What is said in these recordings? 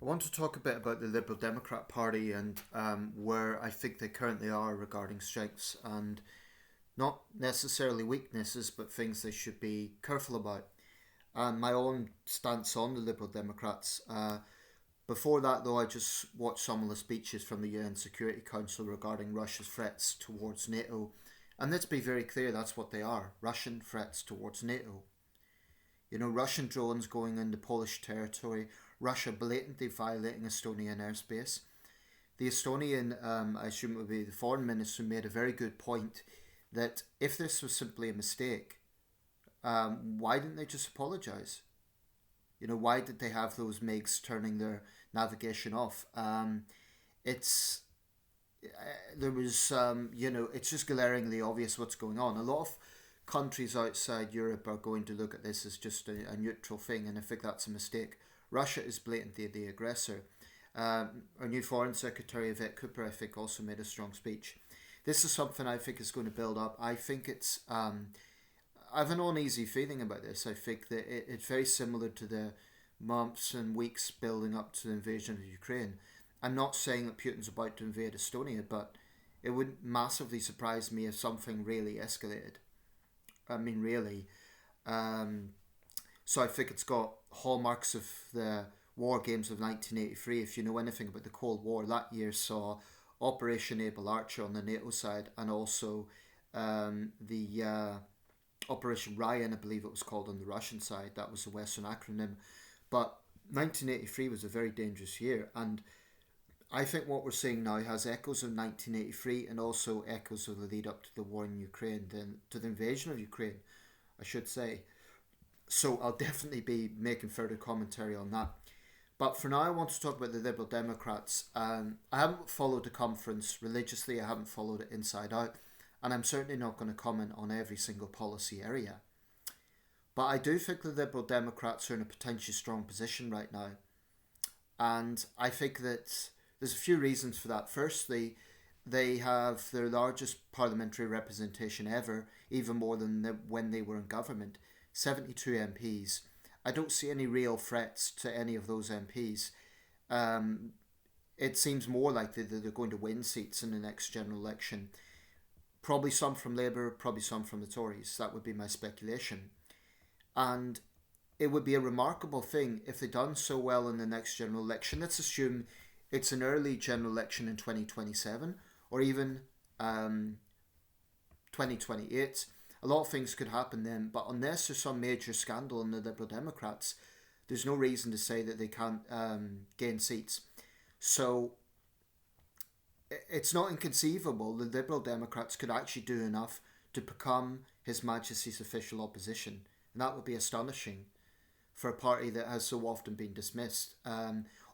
I want to talk a bit about the Liberal Democrat Party and where I think they currently are regarding strengths and not necessarily weaknesses, but things they should be careful about. And my own stance on the Liberal Democrats. Before that, though, I just watched some of the speeches from the UN Security Council regarding Russia's threats towards NATO. And let's be very clear, that's what they are, Russian threats towards NATO. Russian drones going into Polish territory, Russia blatantly violating Estonian airspace. The Estonian, I assume it would be the foreign minister, made a very good point that if this was simply a mistake, why didn't they just apologise? Why did they have those MiGs turning their navigation off? It's there was, it's just glaringly obvious what's going on. A lot of countries outside Europe are going to look at this as just a neutral thing, and I think that's a mistake. Russia is blatantly the aggressor. Our new Foreign Secretary, Yvette Cooper, I think, also made a strong speech. This is something I think is going to build up. I think it's. I have an uneasy feeling about this. I think that it's very similar to the months and weeks building up to the invasion of Ukraine. I'm not saying that Putin's about to invade Estonia, but it would massively surprise me if something really escalated. I mean, really. So I think it's got hallmarks of the war games of 1983. If you know anything about the Cold War, that year saw Operation Able Archer on the NATO side, and also the Operation Ryan, I believe it was called, on the Russian side. That was the Western acronym. But 1983 was a very dangerous year, and I think what we're seeing now has echoes of 1983 and also echoes of the lead up to the war in Ukraine, then to the invasion of Ukraine, I should say. So I'll definitely be making further commentary on that. But for now, I want to talk about the Liberal Democrats. I haven't followed the conference religiously, I haven't followed it inside out, and I'm certainly not going to comment on every single policy area. But I do think the Liberal Democrats are in a potentially strong position right now. And I think that there's a few reasons for that. Firstly, they have their largest parliamentary representation ever, even more than when they were in government. 72 MPs. I don't see any real threats to any of those MPs. It seems more likely that they're going to win seats in the next general election. Probably some from Labour, probably some from the Tories. That would be my speculation. And it would be a remarkable thing if they'd done so well in the next general election. Let's assume it's an early general election in 2027 or even 2028. A lot of things could happen then, but unless there's some major scandal in the Liberal Democrats, there's no reason to say that they can't gain seats. So it's not inconceivable the Liberal Democrats could actually do enough to become His Majesty's official opposition. And that would be astonishing for a party that has so often been dismissed.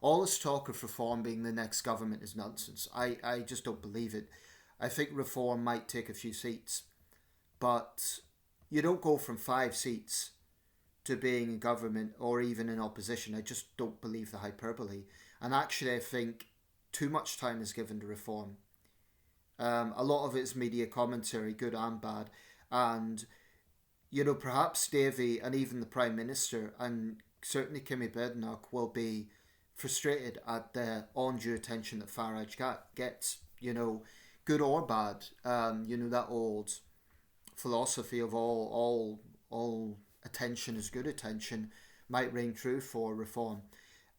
All this talk of reform being the next government is nonsense. I just don't believe it. I think reform might take a few seats, but you don't go from 5 seats to being in government or even in opposition. I just don't believe the hyperbole. And actually, I think too much time is given to reform. A lot of it is media commentary, good and bad. And, perhaps Davey and even the Prime Minister and certainly Kimmy Bednock will be frustrated at the undue attention that Farage gets, good or bad. That old philosophy of all attention is good attention might ring true for reform.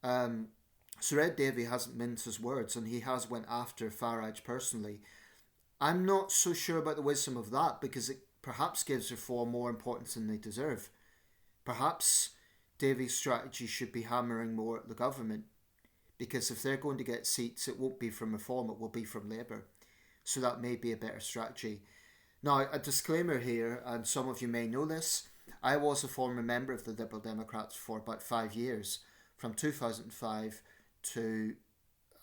Sir Ed Davey hasn't minced his words, and he has went after Farage personally. I'm not so sure about the wisdom of that, because it perhaps gives reform more importance than they deserve. Perhaps Davey's strategy should be hammering more at the government, because if they're going to get seats, it won't be from reform, it will be from Labour. So that may be a better strategy. Now, a disclaimer here, and some of you may know this, I was a former member of the Liberal Democrats for about 5 years, from 2005 to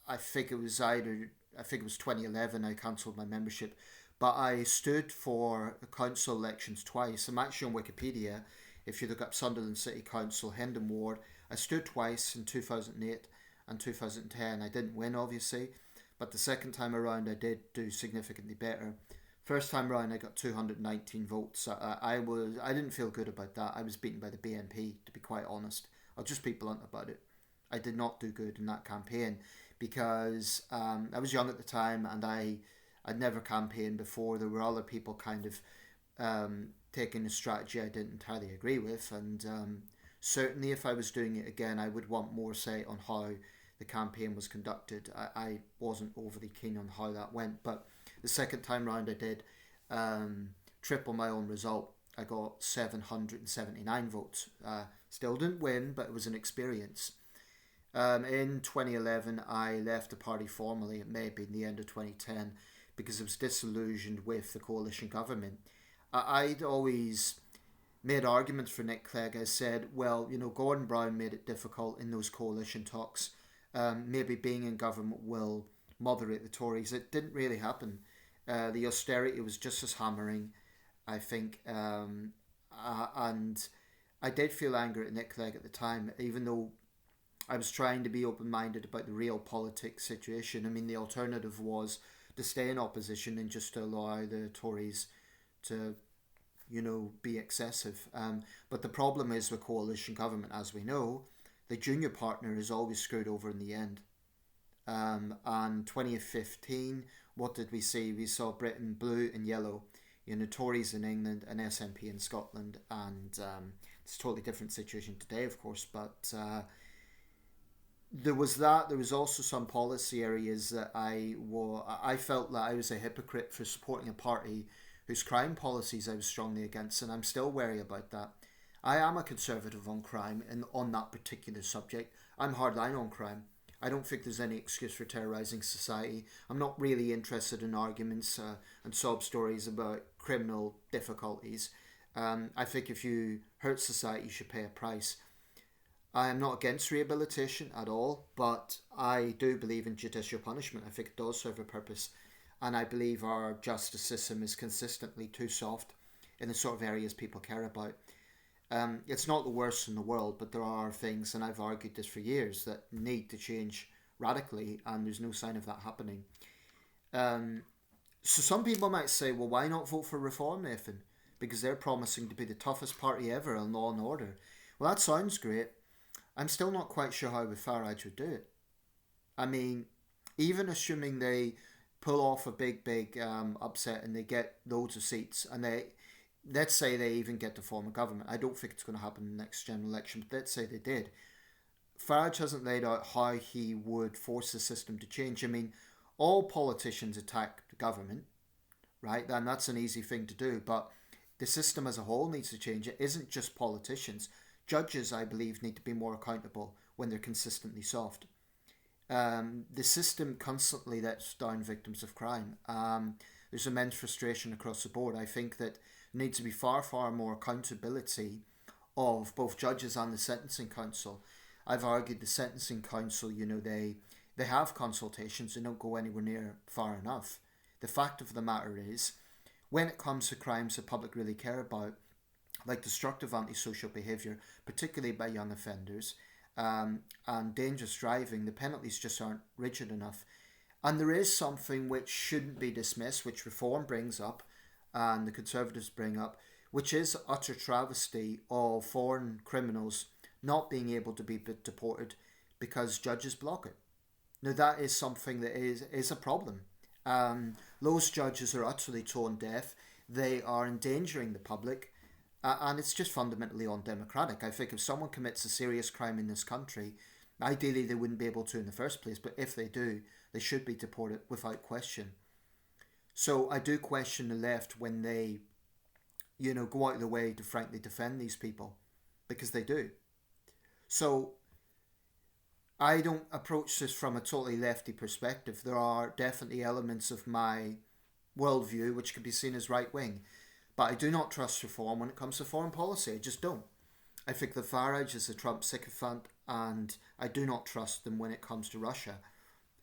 I think it was 2011 I cancelled my membership. But I stood for council elections twice. I'm actually on Wikipedia. If you look up Sunderland City Council, Hendon Ward, I stood twice in 2008 and 2010. I didn't win, obviously, but the second time around I did do significantly better. First time round I got 219 votes. I didn't feel good about that. I was beaten by the BNP, to be quite honest. I'll just be blunt about it. I did not do good in that campaign because I was young at the time and I'd never campaigned before. There were other people kind of taking a strategy I didn't entirely agree with, and certainly if I was doing it again, I would want more say on how the campaign was conducted. I wasn't overly keen on how that went, but the second time round I did triple my own result. I got 779 votes. Still didn't win, but it was an experience. In 2011, I left the party formally. It may have been the end of 2010 because I was disillusioned with the coalition government. I'd always made arguments for Nick Clegg. I said, well, Gordon Brown made it difficult in those coalition talks. Maybe being in government will moderate the Tories. It didn't really happen. The austerity was just as hammering, I think. And I did feel angry at Nick Clegg at the time, even though I was trying to be open-minded about the real politics situation. I mean, the alternative was to stay in opposition and just to allow the Tories to, be excessive. But the problem is with coalition government, as we know, the junior partner is always screwed over in the end. And 2015, what did we see? We saw Britain blue and yellow. Tories in England and SNP in Scotland. And it's a totally different situation today, of course, but there was that. There was also some policy areas that I felt that I was a hypocrite for supporting a party whose crime policies I was strongly against, and I'm still wary about that. I am a conservative on crime and on that particular subject. I'm hardline on crime. I don't think there's any excuse for terrorising society. I'm not really interested in arguments and sob stories about criminal difficulties. I think if you hurt society, you should pay a price. I am not against rehabilitation at all, but I do believe in judicial punishment. I think it does serve a purpose, and I believe our justice system is consistently too soft in the sort of areas people care about. It's not the worst in the world, but there are things, and I've argued this for years, that need to change radically, and there's no sign of that happening. So some people might say, well, why not vote for Reform, Nathan? Because they're promising to be the toughest party ever on law and order. Well, that sounds great. I'm still not quite sure how the Farage would do it. I mean, even assuming they pull off a big upset and they get loads of seats, and let's say they even get to form a government. I don't think it's going to happen in the next general election, but let's say they did. Farage hasn't laid out how he would force the system to change. I mean, all politicians attack the government, right? And that's an easy thing to do, but the system as a whole needs to change. It isn't just politicians. Judges, I believe, need to be more accountable when they're consistently soft. The system constantly lets down victims of crime. There's immense frustration across the board. I think that there needs to be far more accountability of both judges and the Sentencing Council. I've argued the Sentencing Council, they have consultations, they don't go anywhere near far enough. The fact of the matter is, when it comes to crimes the public really care about, like destructive antisocial behaviour, particularly by young offenders, and dangerous driving, the penalties just aren't rigid enough. And there is something which shouldn't be dismissed, which Reform brings up, and the Conservatives bring up, which is utter travesty of foreign criminals not being able to be deported because judges block it. Now that is something that is a problem. Those judges are utterly tone deaf. They are endangering the public. And it's just fundamentally undemocratic. I think if someone commits a serious crime in this country, ideally they wouldn't be able to in the first place, but if they do, they should be deported without question. So I do question the left when they, go out of the way to frankly defend these people, because they do. So I don't approach this from a totally lefty perspective. There are definitely elements of my worldview which could be seen as right-wing. But I do not trust Reform when it comes to foreign policy. I just don't. I think that Farage is a Trump sycophant, and I do not trust them when it comes to Russia.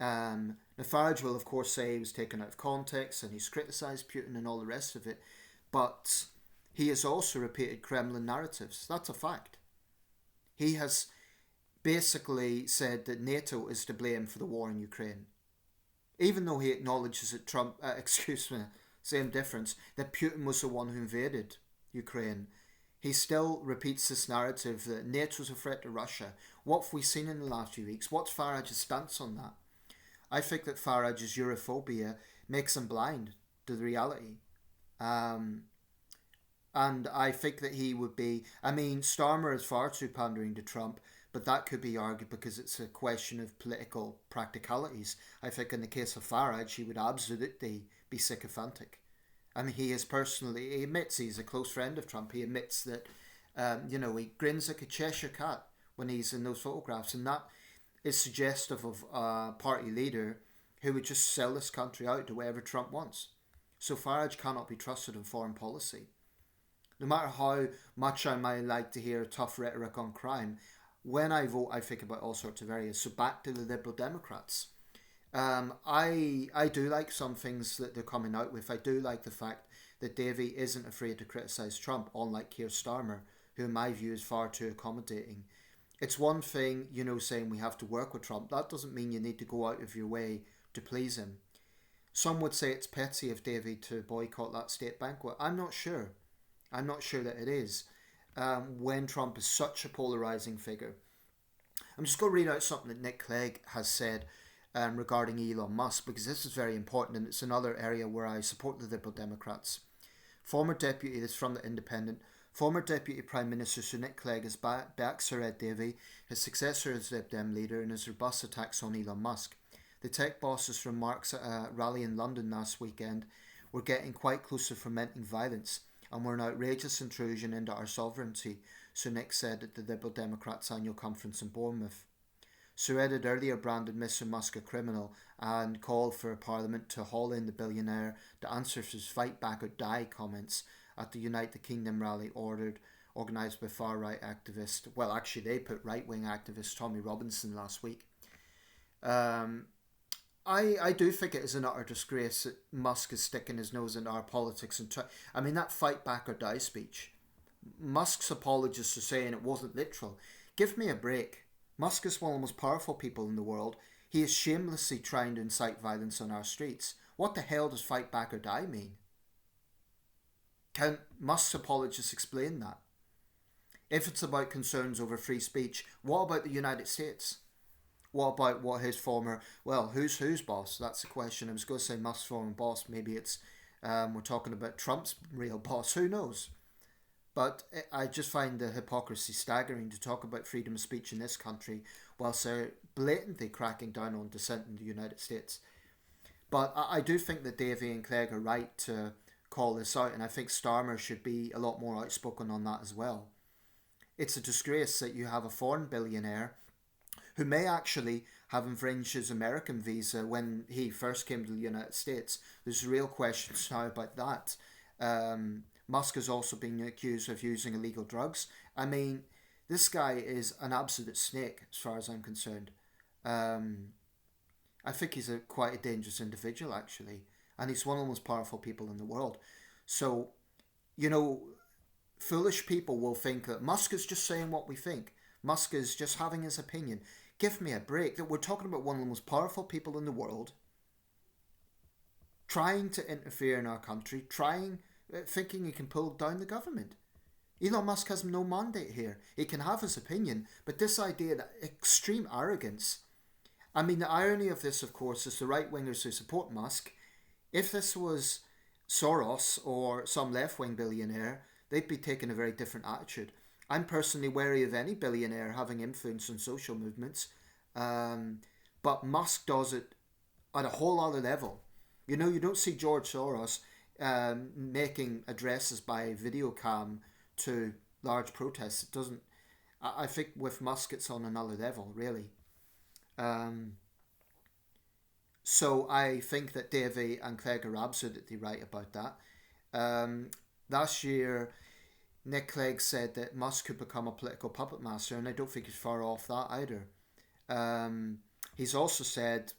Now Farage will of course say he was taken out of context and he's criticised Putin and all the rest of it, but he has also repeated Kremlin narratives. That's a fact. He has basically said that NATO is to blame for the war in Ukraine, even though he acknowledges that same difference, that Putin was the one who invaded Ukraine. He still repeats this narrative that NATO's a threat to Russia. What have we seen in the last few weeks? What's Farage's stance on that? I think that Farage's Europhobia makes him blind to the reality. Um, and I think that he would be. I mean, Starmer is far too pandering to Trump, but that could be argued because it's a question of political practicalities. I think in the case of Farage, he would absolutely be sycophantic. I mean, he admits he's a close friend of Trump. He admits that, he grins like a Cheshire cat when he's in those photographs, and that is suggestive of a party leader who would just sell this country out to whatever Trump wants. So Farage cannot be trusted in foreign policy. No matter how much I might like to hear tough rhetoric on crime, when I vote, I think about all sorts of areas. So back to the Liberal Democrats. I do like some things that they're coming out with. I do like the fact that Davey isn't afraid to criticise Trump, unlike Keir Starmer, who in my view is far too accommodating. It's one thing, saying we have to work with Trump. That doesn't mean you need to go out of your way to please him. Some would say it's petty of Davey to boycott that state banquet. I'm not sure. I'm not sure that it is. When Trump is such a polarising figure. I'm just going to read out something that Nick Clegg has said regarding Elon Musk, because this is very important and it's another area where I support the Liberal Democrats. This is from The Independent. Former Deputy Prime Minister Sir Nick Clegg has backed Sir Ed Davey, his successor as Lib Dem leader, in his robust attacks on Elon Musk. The tech bosses remarks at a rally in London last weekend were getting quite close to fomenting violence and were an outrageous intrusion into our sovereignty, Sir Nick said at the Liberal Democrats' annual conference in Bournemouth. Sir Ed had earlier branded Mr Musk a criminal and called for Parliament to haul in the billionaire to answer his fight back or die comments at the Unite the Kingdom rally organised by far-right activist, well actually they put right-wing activist Tommy Robinson last week. I do think it is an utter disgrace that Musk is sticking his nose into our politics and that fight back or die speech. Musk's apologists are saying it wasn't literal. Give me a break. Musk is one of the most powerful people in the world. He is shamelessly trying to incite violence on our streets. What the hell does fight back or die mean? Can Musk's apologists explain that? If it's about concerns over free speech, what about the United States? What about what his former, who's boss? That's the question. I was going to say Musk's former boss. Maybe it's, we're talking about Trump's real boss. Who knows? But I just find the hypocrisy staggering to talk about freedom of speech in this country whilst they're blatantly cracking down on dissent in the United States. But I do think that Davey and Clegg are right to call this out, and I think Starmer should be a lot more outspoken on that as well. It's a disgrace that you have a foreign billionaire who may actually have infringed his American visa when he first came to the United States. There's real questions now about that. Musk has also been accused of using illegal drugs. I mean, this guy is an absolute snake as far as I'm concerned. I think he's quite a dangerous individual actually, and he's one of the most powerful people in the world. So, foolish people will think that Musk is just saying what we think. Musk is just having his opinion. Give me a break. That we're talking about one of the most powerful people in the world trying to interfere in our country, thinking he can pull down the government. Elon Musk has no mandate here. He can have his opinion, but this idea that extreme arrogance. I mean, the irony of this, of course, is the right-wingers who support Musk. If this was Soros or some left-wing billionaire, they'd be taking a very different attitude. I'm personally wary of any billionaire having influence on social movements, but Musk does it at a whole other level. You don't see George Soros making addresses by video cam to large protests. It doesn't. I think with Musk it's on another level, really. So I think that Davey and Clegg are absolutely right about that. Last year, Nick Clegg said that Musk could become a political puppet master, and I don't think he's far off that either. He's also said,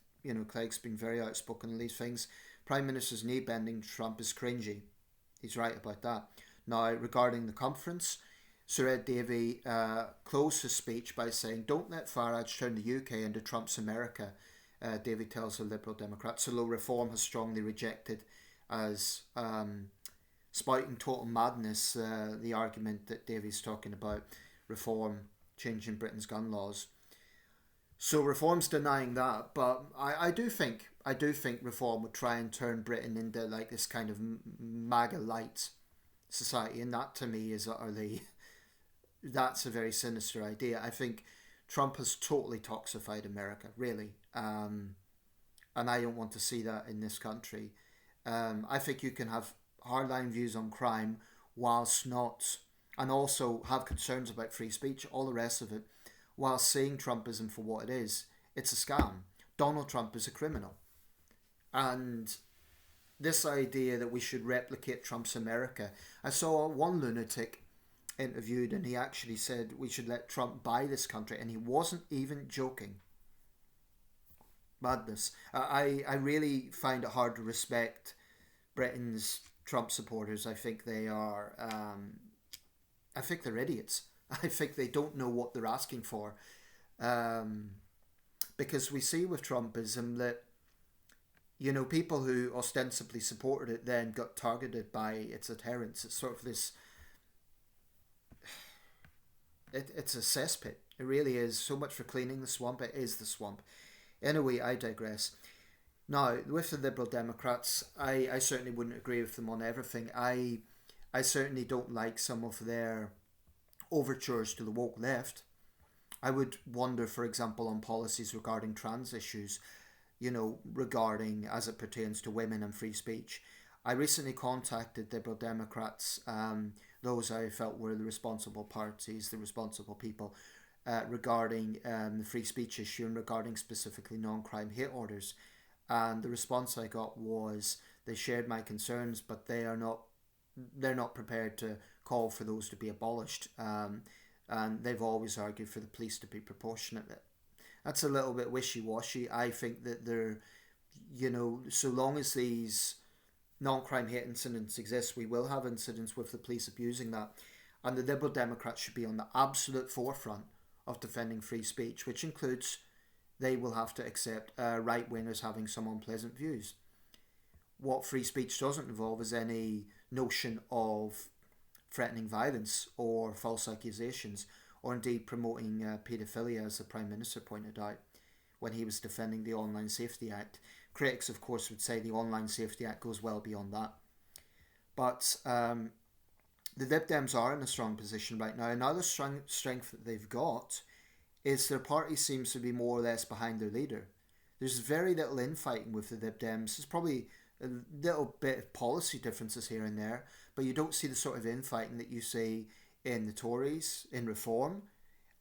Clegg's been very outspoken on these things. Prime Minister's knee bending to Trump is cringy. He's right about that. Now, regarding the conference, Sir Ed Davey closed his speech by saying, "Don't let Farage turn the UK into Trump's America," Davey tells the Liberal Democrats, although Reform has strongly rejected as spouting total madness, the argument that Davey's talking about, reform, changing Britain's gun laws. So reform's denying that, but I do think reform would try and turn Britain into like this kind of MAGA light society, and that to me is utterly that's a very sinister idea. I think Trump has totally toxified America, really, and I don't want to see that in this country. I think you can have hardline views on crime whilst not, and also have concerns about free speech, all the rest of it, while seeing Trumpism for what it is. It's a scam. Donald Trump is a criminal. And this idea that we should replicate Trump's America. I saw one lunatic interviewed and he actually said we should let Trump buy this country, and he wasn't even joking. Madness. I really find it hard to respect Britain's Trump supporters. I think they are... I think they're idiots. I think they don't know what they're asking for. Because we see with Trumpism that, you know, people who ostensibly supported it then got targeted by its adherents. It's sort of this... It's a cesspit. It really is. So much for cleaning the swamp. It is the swamp. Anyway, I digress. Now, with the Liberal Democrats, I certainly wouldn't agree with them on everything. I certainly don't like some of their overtures to the woke left. I would wonder, for example, on policies regarding trans issues, you know, regarding as it pertains to women and free speech. I recently contacted Liberal Democrats, those I felt were the responsible parties, the responsible people, regarding the free speech issue and regarding specifically non-crime hate orders. And the response I got was they shared my concerns, but they're not prepared to call for those to be abolished. And they've always argued for the police to be proportionate. That's a little bit wishy-washy. I think that they're, you know, so long as these non-crime hate incidents exist, we will have incidents with the police abusing that. And the Liberal Democrats should be on the absolute forefront of defending free speech, which includes they will have to accept right-wingers having some unpleasant views. What free speech doesn't involve is any notion of threatening violence or false accusations, or indeed promoting paedophilia, as the Prime Minister pointed out when he was defending the Online Safety Act. Critics, of course, would say the Online Safety Act goes well beyond that. But the Lib Dems are in a strong position right now. Another strength that they've got is their party seems to be more or less behind their leader. There's very little infighting with the Lib Dems. There's probably a little bit of policy differences here and there, but you don't see the sort of infighting that you see in the Tories, in Reform,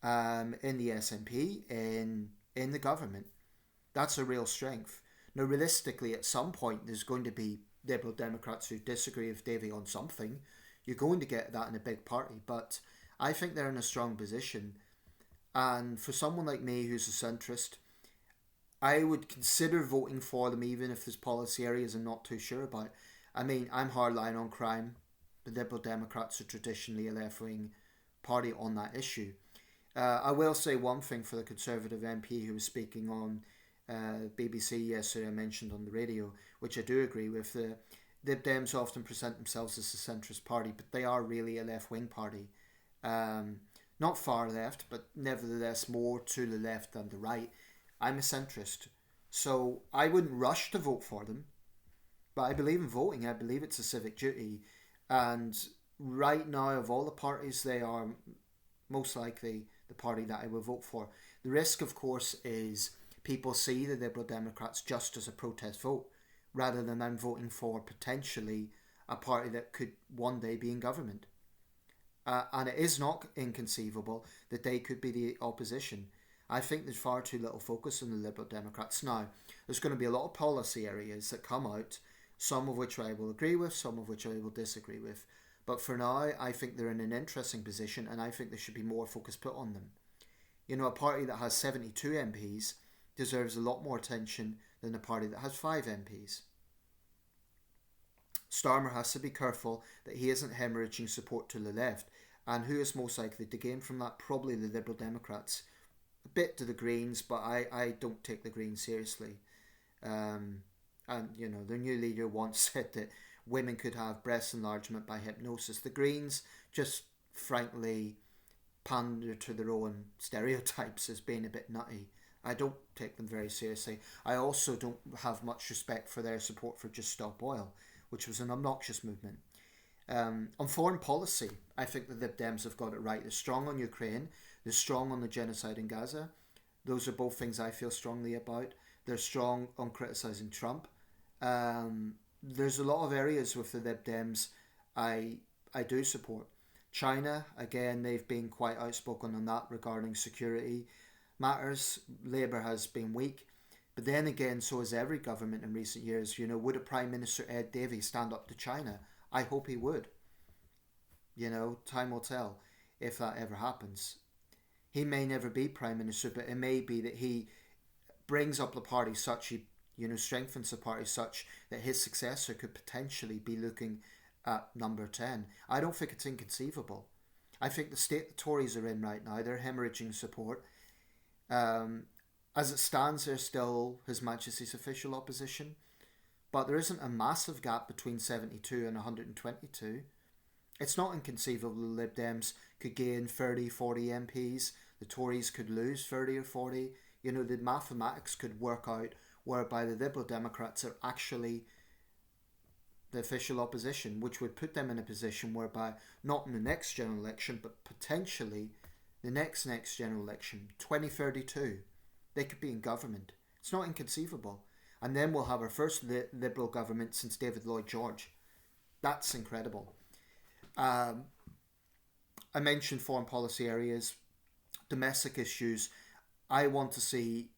in the SNP, in the government. That's a real strength. Now, realistically, at some point, there's going to be Liberal Democrats who disagree with Davey on something. You're going to get that in a big party, but I think they're in a strong position. And for someone like me who's a centrist, I would consider voting for them even if there's policy areas I'm not too sure about. I mean, I'm hardline on crime. The Liberal Democrats are traditionally a left-wing party on that issue. I will say one thing for the Conservative MP who was speaking on BBC yesterday, I mentioned on the radio, which I do agree with. The Lib Dems often present themselves as a centrist party, but they are really a left-wing party. Not far left, but nevertheless more to the left than the right. I'm a centrist, so I wouldn't rush to vote for them, but I believe in voting. I believe it's a civic duty, and right now, of all the parties, they are most likely the party that I will vote for. The risk, of course, is people see the Liberal Democrats just as a protest vote, rather than them voting for potentially a party that could one day be in government. And it is not inconceivable that they could be the opposition. I think there's far too little focus on the Liberal Democrats. Now, there's going to be a lot of policy areas that come out, some of which I will agree with, some of which I will disagree with. But for now, I think they're in an interesting position, and I think there should be more focus put on them. You know, a party that has 72 MPs deserves a lot more attention than a party that has 5 MPs. Starmer has to be careful that he isn't hemorrhaging support to the left, and who is most likely to gain from that? Probably the Liberal Democrats. A bit to the Greens, but I don't take the Greens seriously. And, you know, their new leader once said that women could have breast enlargement by hypnosis. The Greens just frankly pander to their own stereotypes as being a bit nutty. I don't take them very seriously. I also don't have much respect for their support for Just Stop Oil, which was an obnoxious movement. On foreign policy, I think the Lib Dems have got it right. They're strong on Ukraine. They're strong on the genocide in Gaza. Those are both things I feel strongly about. They're strong on criticising Trump. There's a lot of areas with the Lib Dems I do support. China, again, they've been quite outspoken on that regarding security matters. Labour has been weak. But then again, so has every government in recent years. You know, would a Prime Minister Ed Davey stand up to China? I hope he would. You know, time will tell if that ever happens. He may never be Prime Minister, but it may be that he brings up the party such, he, you know, strengthens the party such that his successor could potentially be looking at number 10. I don't think it's inconceivable. I think the state the Tories are in right now, they're hemorrhaging support. As it stands, they're still His Majesty's official opposition, but there isn't a massive gap between 72 and 122. It's not inconceivable the Lib Dems could gain 30, 40 MPs, the Tories could lose 30 or 40. You know, the mathematics could work out whereby the Liberal Democrats are actually the official opposition, which would put them in a position whereby, not in the next general election, but potentially the next general election, 2032, they could be in government. It's not inconceivable. And then we'll have our first Liberal government since David Lloyd George. That's incredible. I mentioned foreign policy areas, domestic issues. I want to see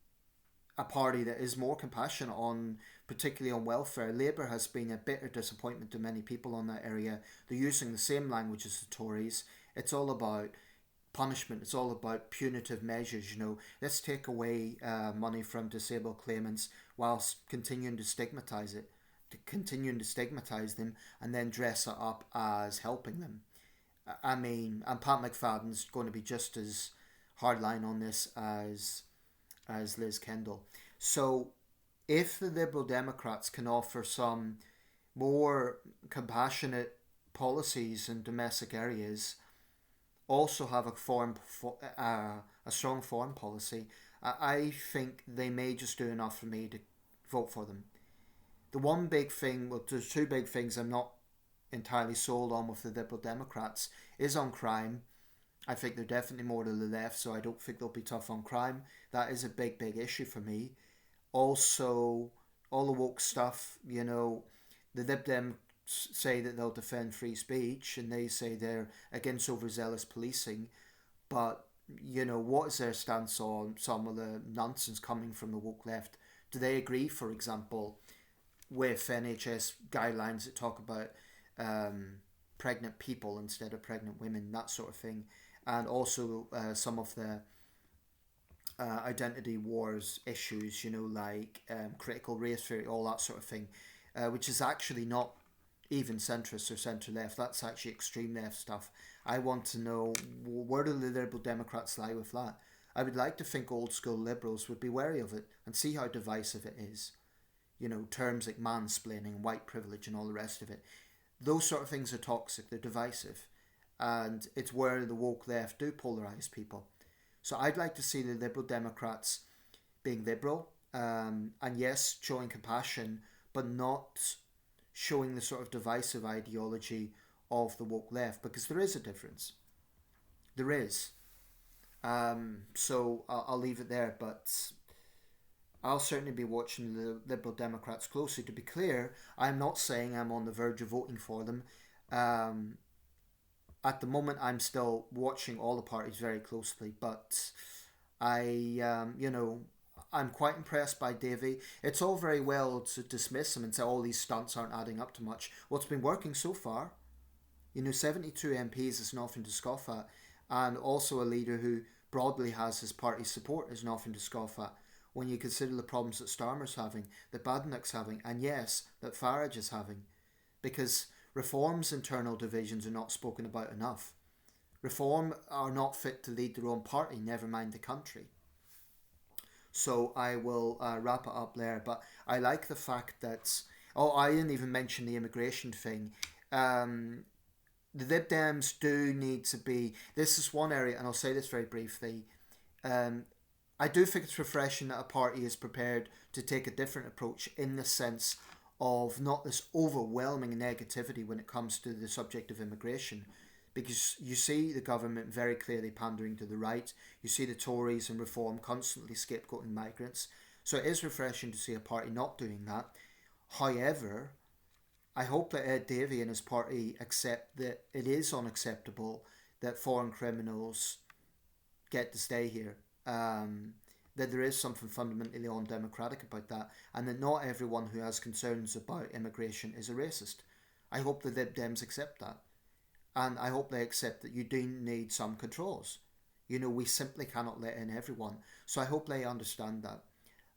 a party that is more compassionate on, particularly on welfare. Labour has been a bitter disappointment to many people on that area. They're using the same language as the Tories. It's all about punishment. It's all about punitive measures. You know, let's take away money from disabled claimants whilst continuing to stigmatise them, and then dress it up as helping them. I mean, and Pat McFadden's going to be just as hardline on this as Liz Kendall. So if the Liberal Democrats can offer some more compassionate policies in domestic areas, also have a strong foreign policy, I think they may just do enough for me to vote for them. The one big thing, well, there's two big things I'm not entirely sold on with the Liberal Democrats is on crime. I think they're definitely more to the left, so I don't think they'll be tough on crime. That is a big issue for me. Also, all the woke stuff, you know, the Lib Dems say that they'll defend free speech, and they say they're against overzealous policing, but, you know, what is their stance on some of the nonsense coming from the woke left? Do they agree, for example, with NHS guidelines that talk about pregnant people instead of pregnant women, that sort of thing, and also some of the identity wars issues, you know, like critical race theory, all that sort of thing, which is actually not even centrist or centre-left. That's actually extreme left stuff. I want to know, where do the Liberal Democrats lie with that? I would like to think old school Liberals would be wary of it and see how divisive it is. You know, terms like mansplaining, white privilege and all the rest of it. Those sort of things are toxic, they're divisive. And it's where the woke left do polarise people. So I'd like to see the Liberal Democrats being liberal, and yes, showing compassion, but not showing the sort of divisive ideology of the woke left, because there is a difference. There is. So I'll leave it there, but I'll certainly be watching the Liberal Democrats closely. To be clear, I'm not saying I'm on the verge of voting for them. At the moment, I'm still watching all the parties very closely, but you know, I'm quite impressed by Davey. It's all very well to dismiss him and say all these stunts aren't adding up to much. Well, it's been working so far. You know, 72 MPs is nothing to scoff at, and also a leader who broadly has his party's support is nothing to scoff at. When you consider the problems that Starmer's having, that Badenoch's having, and yes, that Farage is having. Because Reform's internal divisions are not spoken about enough. Reform are not fit to lead their own party, never mind the country. So I will wrap it up there, but I like the fact that Oh, I didn't even mention the immigration thing. Um, the Lib Dems do need to be. This is one area, and I'll say this very briefly. Um, I do think it's refreshing that a party is prepared to take a different approach in the sense of not this overwhelming negativity when it comes to the subject of immigration. Because you see the government very clearly pandering to the right. You see the Tories and Reform constantly scapegoating migrants. So it is refreshing to see a party not doing that. However, I hope that Ed Davey and his party accept that it is unacceptable that foreign criminals get to stay here. That there is something fundamentally undemocratic about that, and that not everyone who has concerns about immigration is a racist. I hope the Lib Dems accept that, and I hope they accept that you do need some controls. You know, we simply cannot let in everyone. So I hope they understand that.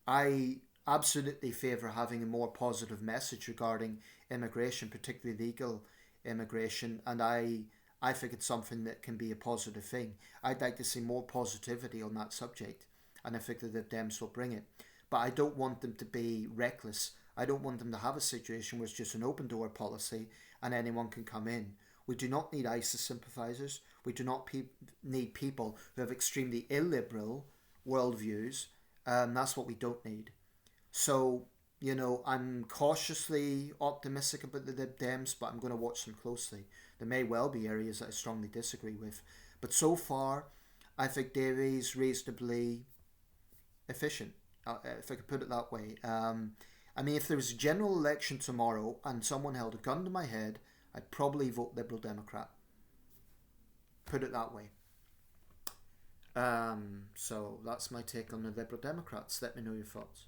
I absolutely favour having a more positive message regarding immigration, particularly legal immigration, and I think it's something that can be a positive thing. I'd like to see more positivity on that subject, and I think that the Dems will bring it. But I don't want them to be reckless. I don't want them to have a situation where it's just an open door policy and anyone can come in. We do not need ISIS sympathisers. We do not need people who have extremely illiberal worldviews. That's what we don't need. So, you know, I'm cautiously optimistic about the Lib Dems, but I'm going to watch them closely. There may well be areas that I strongly disagree with. But so far, I think Davey's reasonably efficient, if I could put it that way. I mean, if there was a general election tomorrow and someone held a gun to my head, I'd probably vote Liberal Democrat. Put it that way. So that's my take on the Liberal Democrats. Let me know your thoughts.